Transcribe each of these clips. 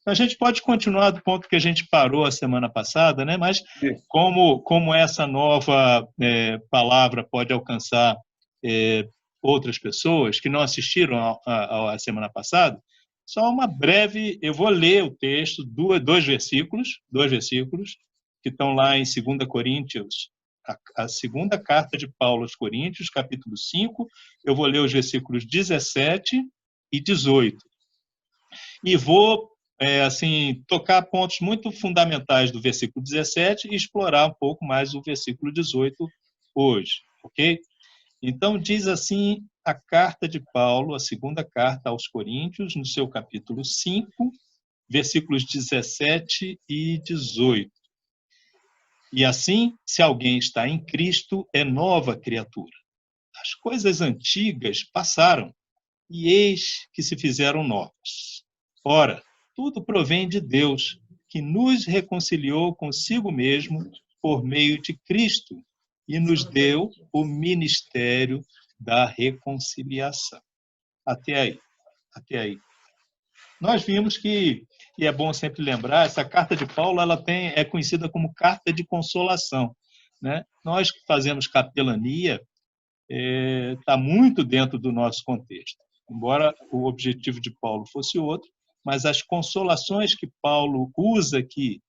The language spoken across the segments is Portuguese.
A gente pode continuar do ponto que a gente parou a semana passada, né? Mas Isso. como essa nova palavra pode alcançar outras pessoas que não assistiram à semana passada, só uma breve... Eu vou ler o texto, dois versículos que estão lá em 2 Coríntios, a segunda carta de Paulo aos Coríntios, capítulo 5. Eu vou ler os versículos 17 e 18. E vou assim, tocar pontos muito fundamentais do versículo 17 e explorar um pouco mais o versículo 18 hoje, ok? Então, diz assim a carta de Paulo, a segunda carta aos Coríntios, no seu capítulo 5, versículos 17 e 18. E assim, se alguém está em Cristo, é nova criatura. As coisas antigas passaram, e eis que se fizeram novas. Ora, tudo provém de Deus, que nos reconciliou consigo mesmo por meio de Cristo e nos deu o ministério da reconciliação. Até aí. Nós vimos que, e é bom sempre lembrar, essa carta de Paulo é conhecida como carta de consolação, né? Nós que fazemos capelania, está muito dentro do nosso contexto. Embora o objetivo de Paulo fosse outro, mas as consolações que Paulo usa aqui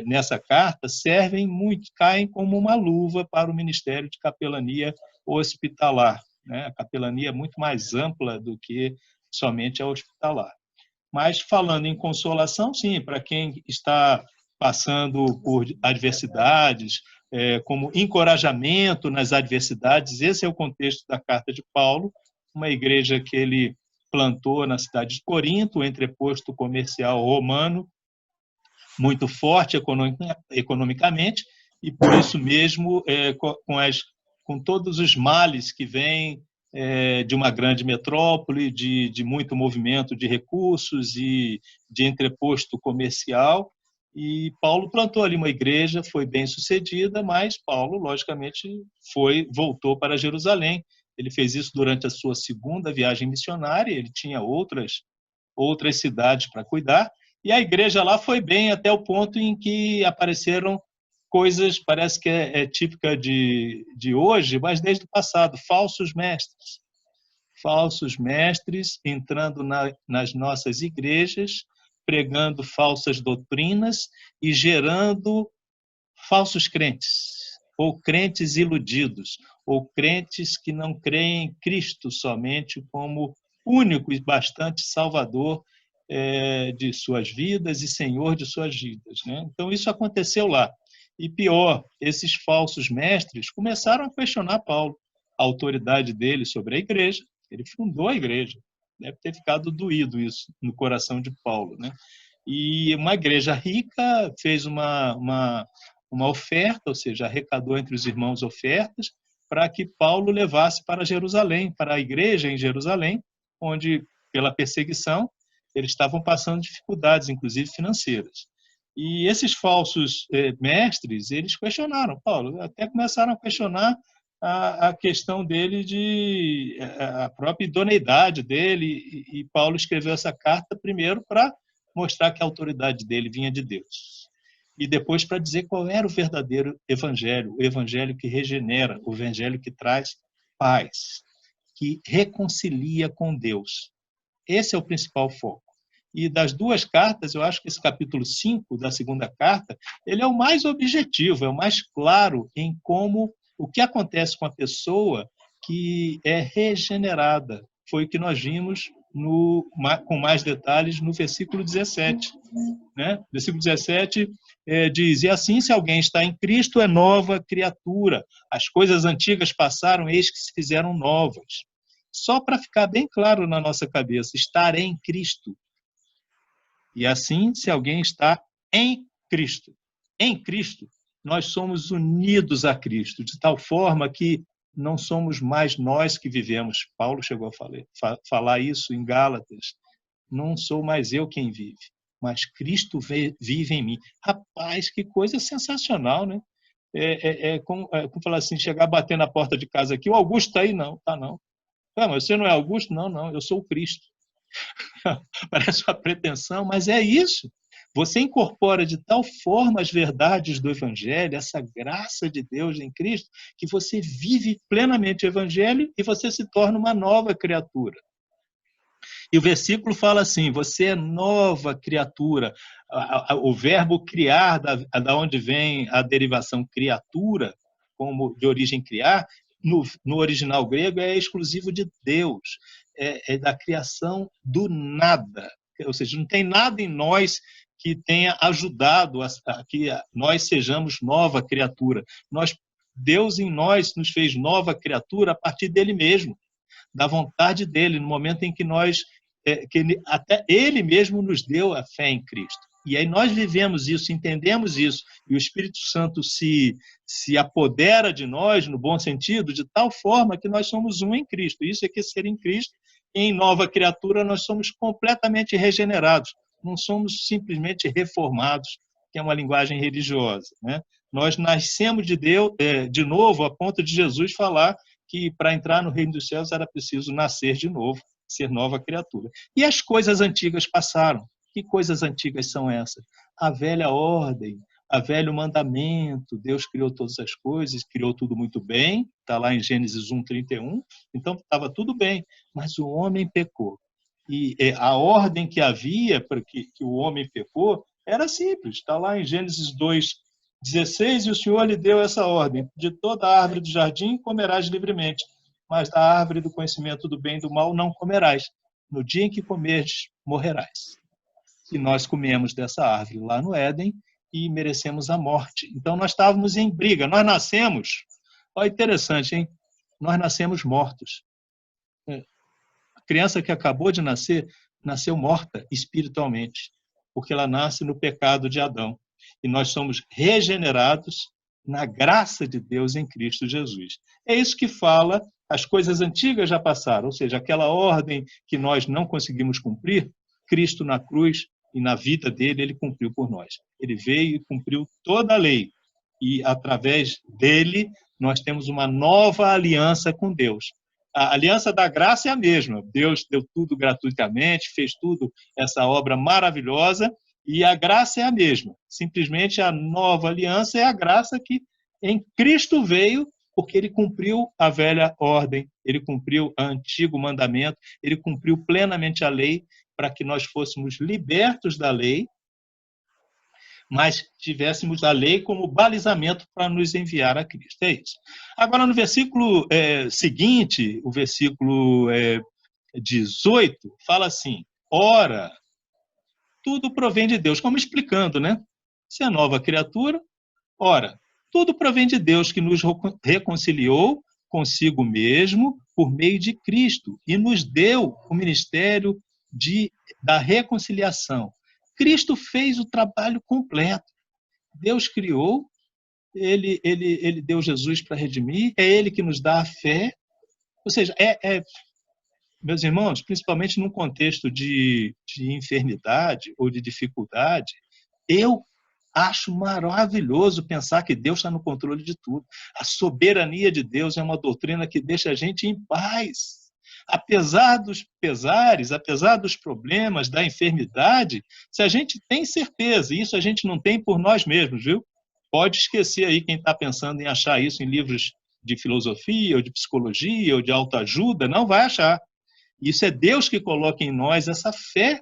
nessa carta servem muito, caem como uma luva para o ministério de capelania hospitalar, né? A capelania é muito mais ampla do que somente a hospitalar. Mas falando em consolação, sim, para quem está passando por adversidades, como encorajamento nas adversidades, esse é o contexto da carta de Paulo, uma igreja que ele plantou na cidade de Corinto, entreposto comercial romano, muito forte economicamente, e por isso mesmo, com todos os males que vêm de uma grande metrópole, de muito movimento de recursos e de entreposto comercial. E Paulo plantou ali uma igreja, foi bem sucedida, mas Paulo, logicamente, voltou para Jerusalém. Ele fez isso durante a sua segunda viagem missionária, ele tinha outras cidades para cuidar, e a igreja lá foi bem até o ponto em que apareceram coisas, parece que é típica de hoje, mas desde o passado, falsos mestres entrando nas nossas igrejas, pregando falsas doutrinas e gerando falsos crentes, ou crentes iludidos, ou crentes que não creem em Cristo somente como único e bastante Salvador de suas vidas e Senhor de suas vidas, né? Então, isso aconteceu lá. E pior, esses falsos mestres começaram a questionar Paulo, a autoridade dele sobre a igreja. Ele fundou a igreja. Deve ter ficado doído isso no coração de Paulo, né? E uma igreja rica fez uma oferta, ou seja, arrecadou entre os irmãos ofertas para que Paulo levasse para Jerusalém, para a igreja em Jerusalém, onde, pela perseguição, eles estavam passando dificuldades, inclusive financeiras. E esses falsos mestres, eles questionaram Paulo, até começaram a questionar a questão dele, a própria idoneidade dele, e Paulo escreveu essa carta primeiro para mostrar que a autoridade dele vinha de Deus, e depois para dizer qual era o verdadeiro evangelho, o evangelho que regenera, o evangelho que traz paz, que reconcilia com Deus. Esse é o principal foco. E das duas cartas, eu acho que esse capítulo 5 da segunda carta, ele é o mais objetivo, é o mais claro em o que acontece com a pessoa que é regenerada. Foi o que nós vimos com mais detalhes no versículo 17. Né? Versículo 17 diz: e assim, se alguém está em Cristo, é nova criatura. As coisas antigas passaram, eis que se fizeram novas. Só para ficar bem claro na nossa cabeça, estar em Cristo. E assim, se alguém está em Cristo. Em Cristo, nós somos unidos a Cristo, de tal forma que não somos mais nós que vivemos. Paulo chegou a falar isso em Gálatas. Não sou mais eu quem vive, mas Cristo vive em mim. Rapaz, que coisa sensacional, né? Como falar assim, chegar a bater na porta de casa aqui, o Augusto está aí? Não, está não. Ah, mas você não é Augusto? Não, eu sou o Cristo. Parece uma pretensão, mas é isso. Você incorpora de tal forma as verdades do Evangelho, essa graça de Deus em Cristo, que você vive plenamente o Evangelho e você se torna uma nova criatura. E o versículo fala assim: você é nova criatura. O verbo criar, da onde vem a derivação criatura, como de origem criar, no original grego é exclusivo de Deus, é da criação do nada. Ou seja, não tem nada em nós que tenha ajudado a que nós sejamos nova criatura. Deus em nós nos fez nova criatura a partir dele mesmo, da vontade dele, no momento em que até ele mesmo nos deu a fé em Cristo. E aí nós vivemos isso, entendemos isso, e o Espírito Santo se apodera de nós, no bom sentido, de tal forma que nós somos um em Cristo. Isso é que ser em Cristo, em nova criatura, nós somos completamente regenerados, não somos simplesmente reformados, que é uma linguagem religiosa, né? Nós nascemos de Deus, de novo, a ponto de Jesus falar que para entrar no reino dos céus era preciso nascer de novo, ser nova criatura. E as coisas antigas passaram. Que coisas antigas são essas? A velha ordem, a velho mandamento. Deus criou todas as coisas, criou tudo muito bem, está lá em Gênesis 1:31, então estava tudo bem, mas o homem pecou. E a ordem que havia para que o homem pecou era simples, está lá em Gênesis 2:16, e o Senhor lhe deu essa ordem: de toda árvore do jardim comerás livremente, mas da árvore do conhecimento do bem e do mal não comerás. No dia em que comerdes, morrerás. E nós comemos dessa árvore lá no Éden e merecemos a morte. Então nós estávamos em briga, nós nascemos, olha, interessante, hein? Nós nascemos mortos. A criança que acabou de nascer, nasceu morta espiritualmente, porque ela nasce no pecado de Adão. E nós somos regenerados na graça de Deus em Cristo Jesus. É isso que fala, as coisas antigas já passaram, ou seja, aquela ordem que nós não conseguimos cumprir, Cristo na cruz e na vida dele, ele cumpriu por nós. Ele veio e cumpriu toda a lei. E através dele, nós temos uma nova aliança com Deus. A aliança da graça é a mesma. Deus deu tudo gratuitamente, fez tudo, essa obra maravilhosa, e a graça é a mesma. Simplesmente a nova aliança é a graça que em Cristo veio, porque ele cumpriu a velha ordem, ele cumpriu o antigo mandamento, ele cumpriu plenamente a lei para que nós fôssemos libertos da lei, mas tivéssemos a lei como balizamento para nos enviar a Cristo. É isso. Agora, no versículo seguinte, o versículo 18, fala assim: ora, tudo provém de Deus, como explicando, né? Se é nova criatura, ora, tudo provém de Deus, que nos reconciliou consigo mesmo por meio de Cristo e nos deu o ministério da reconciliação. Cristo fez o trabalho completo. Deus criou, ele deu Jesus para redimir, é ele que nos dá a fé. Ou seja, meus irmãos, principalmente num contexto de enfermidade ou de dificuldade, eu acho maravilhoso pensar que Deus está no controle de tudo. A soberania de Deus é uma doutrina que deixa a gente em paz. Apesar dos pesares, apesar dos problemas, da enfermidade, se a gente tem certeza, e isso a gente não tem por nós mesmos, viu? Pode esquecer aí quem está pensando em achar isso em livros de filosofia, ou de psicologia, ou de autoajuda, não vai achar. Isso é Deus que coloca em nós essa fé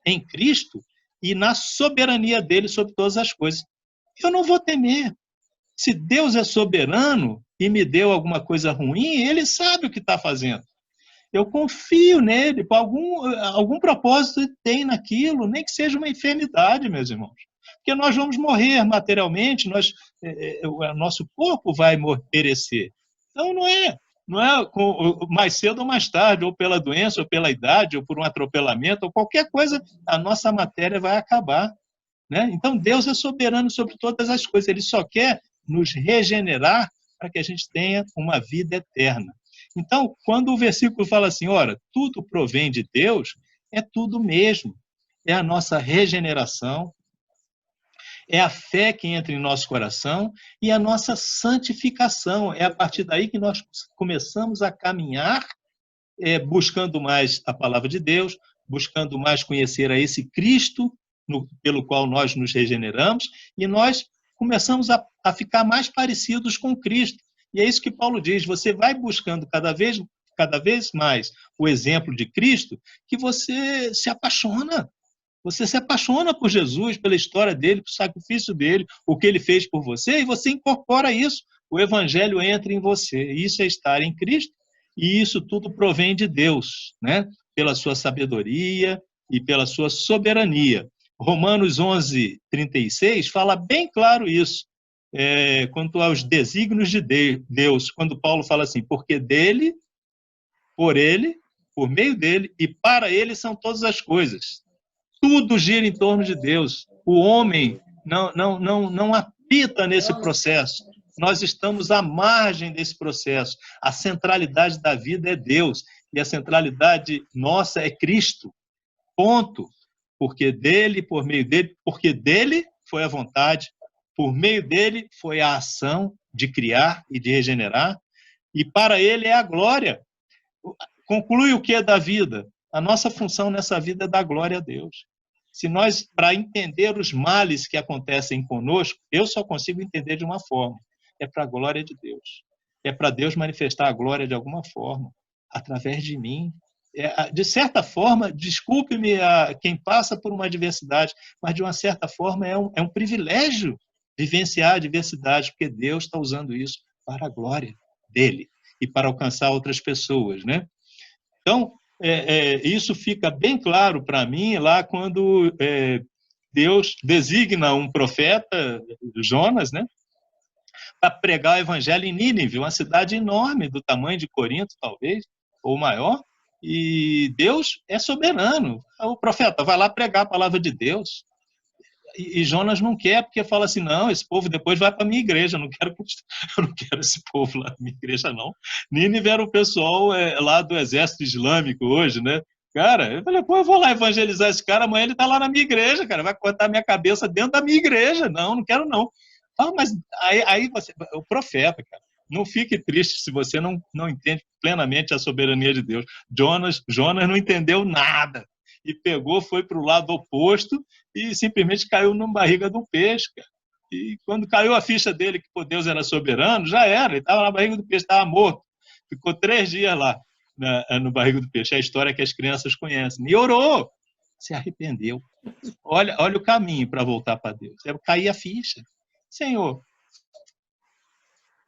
em Cristo e na soberania dele sobre todas as coisas. Eu não vou temer. Se Deus é soberano e me deu alguma coisa ruim, ele sabe o que está fazendo. Eu confio nele, por algum propósito tem naquilo, nem que seja uma enfermidade, meus irmãos. Porque nós vamos morrer materialmente, o nosso corpo vai perecer. Então não é mais cedo ou mais tarde, ou pela doença, ou pela idade, ou por um atropelamento, ou qualquer coisa, a nossa matéria vai acabar. Né? Então Deus é soberano sobre todas as coisas, ele só quer nos regenerar para que a gente tenha uma vida eterna. Então, quando o versículo fala assim, ora, tudo provém de Deus, é tudo mesmo. É a nossa regeneração, é a fé que entra em nosso coração e a nossa santificação. É a partir daí que nós começamos a caminhar buscando mais a palavra de Deus, buscando mais conhecer a esse Cristo pelo qual nós nos regeneramos, e nós começamos a ficar mais parecidos com Cristo. E é isso que Paulo diz, você vai buscando cada vez mais o exemplo de Cristo, que você se apaixona. Você se apaixona por Jesus, pela história dele, pelo sacrifício dele, o que ele fez por você, e você incorpora isso. O evangelho entra em você. Isso é estar em Cristo, e isso tudo provém de Deus, né? Pela sua sabedoria e pela sua soberania. Romanos 11:36 fala bem claro isso, quanto aos desígnios de Deus, quando Paulo fala assim, porque dele, por ele, por meio dele e para ele são todas as coisas. Tudo gira em torno de Deus. O homem não apita nesse processo. Nós estamos à margem desse processo. A centralidade da vida é Deus e a centralidade nossa é Cristo. Ponto. Porque dele, por meio dele, porque dele foi a vontade, por meio dele foi a ação de criar e de regenerar, e para ele é a glória. Conclui o que é da vida? A nossa função nessa vida é dar glória a Deus. Se nós, para entender os males que acontecem conosco, eu só consigo entender de uma forma, é para a glória de Deus. É para Deus manifestar a glória de alguma forma, através de mim. De certa forma, desculpe-me quem passa por uma adversidade, mas de uma certa forma é um privilégio vivenciar a adversidade, porque Deus está usando isso para a glória dele e para alcançar outras pessoas, né? Então, isso fica bem claro para mim lá quando Deus designa um profeta, Jonas, né, para pregar o evangelho em Nínive, uma cidade enorme, do tamanho de Corinto, talvez, ou maior, e Deus é soberano. O profeta vai lá pregar a palavra de Deus. E Jonas não quer, porque fala assim, não, esse povo depois vai para a minha igreja, eu não quero esse povo lá na minha igreja, não. Nínive era o pessoal lá do exército islâmico hoje, né? Cara, eu falei, pô, eu vou lá evangelizar esse cara, amanhã ele está lá na minha igreja, cara, vai cortar minha cabeça dentro da minha igreja. Não quero não. Ah, mas aí você, o profeta, cara, não fique triste se você não entende plenamente a soberania de Deus. Jonas não entendeu nada. E foi para o lado oposto e simplesmente caiu na barriga do peixe, cara. E quando caiu a ficha dele que Deus era soberano, já era, ele estava na barriga do peixe, estava morto. Ficou 3 dias lá no barriga do peixe, é a história que as crianças conhecem. E orou, se arrependeu. Olha o caminho para voltar para Deus. É cair a ficha. Senhor,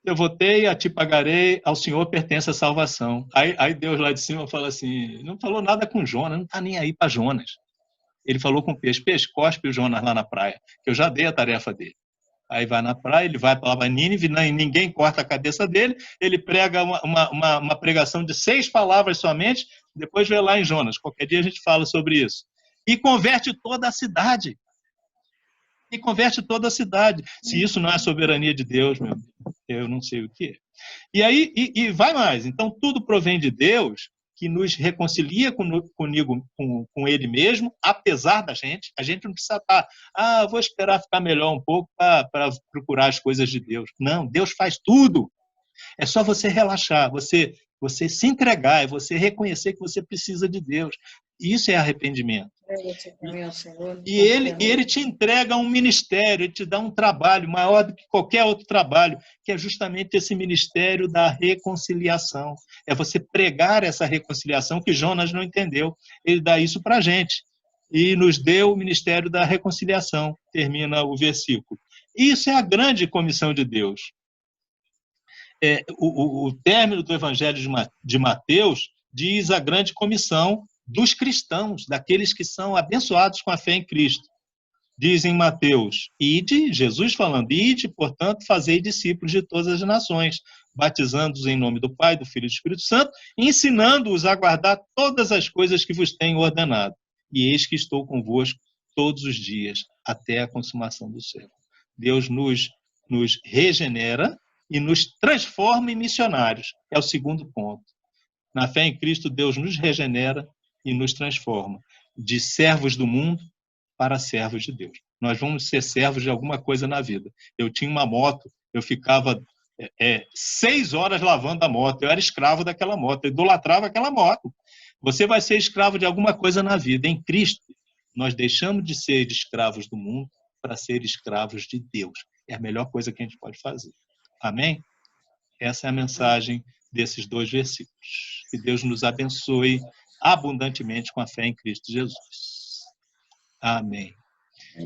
eu votei, a ti pagarei, ao Senhor pertence a salvação. Aí Deus lá de cima fala assim, não falou nada com Jonas, não está nem aí para Jonas. Ele falou com o peixe, cospe o Jonas lá na praia, que eu já dei a tarefa dele. Aí vai na praia, ele vai para Nínive, ninguém corta a cabeça dele, ele prega uma pregação de 6 palavras somente, depois vê lá em Jonas. Qualquer dia a gente fala sobre isso. E converte toda a cidade. Se isso não é soberania de Deus, meu amigo, eu não sei o que é. E aí, vai mais. Então, tudo provém de Deus, que nos reconcilia com Ele mesmo, apesar da gente. A gente não precisa estar, vou esperar ficar melhor um pouco para procurar as coisas de Deus. Não, Deus faz tudo. É só você relaxar, você se entregar, é você reconhecer que você precisa de Deus. Isso é arrependimento. E ele te entrega um ministério, ele te dá um trabalho maior do que qualquer outro trabalho, que é justamente esse ministério da reconciliação. É você pregar essa reconciliação que Jonas não entendeu. Ele dá isso para a gente. E nos deu o ministério da reconciliação, termina o versículo. Isso é a grande comissão de Deus. O término do Evangelho de Mateus diz a grande comissão dos cristãos, daqueles que são abençoados com a fé em Cristo. Diz em Mateus, Jesus falando, ide, portanto, fazei discípulos de todas as nações, batizando-os em nome do Pai, do Filho e do Espírito Santo, ensinando-os a guardar todas as coisas que vos tenho ordenado. E eis que estou convosco todos os dias, até a consumação do século. Deus nos regenera e nos transforma em missionários. É o segundo ponto. Na fé em Cristo, Deus nos regenera e nos transforma de servos do mundo para servos de Deus. Nós vamos ser servos de alguma coisa na vida. Eu tinha uma moto, eu ficava 6 horas lavando a moto, eu era escravo daquela moto, eu idolatrava aquela moto. Você vai ser escravo de alguma coisa na vida. Em Cristo, nós deixamos de ser escravos do mundo para ser escravos de Deus. É a melhor coisa que a gente pode fazer. Amém? Essa é a mensagem desses 2 versículos. Que Deus nos abençoe abundantemente com a fé em Cristo Jesus. Amém.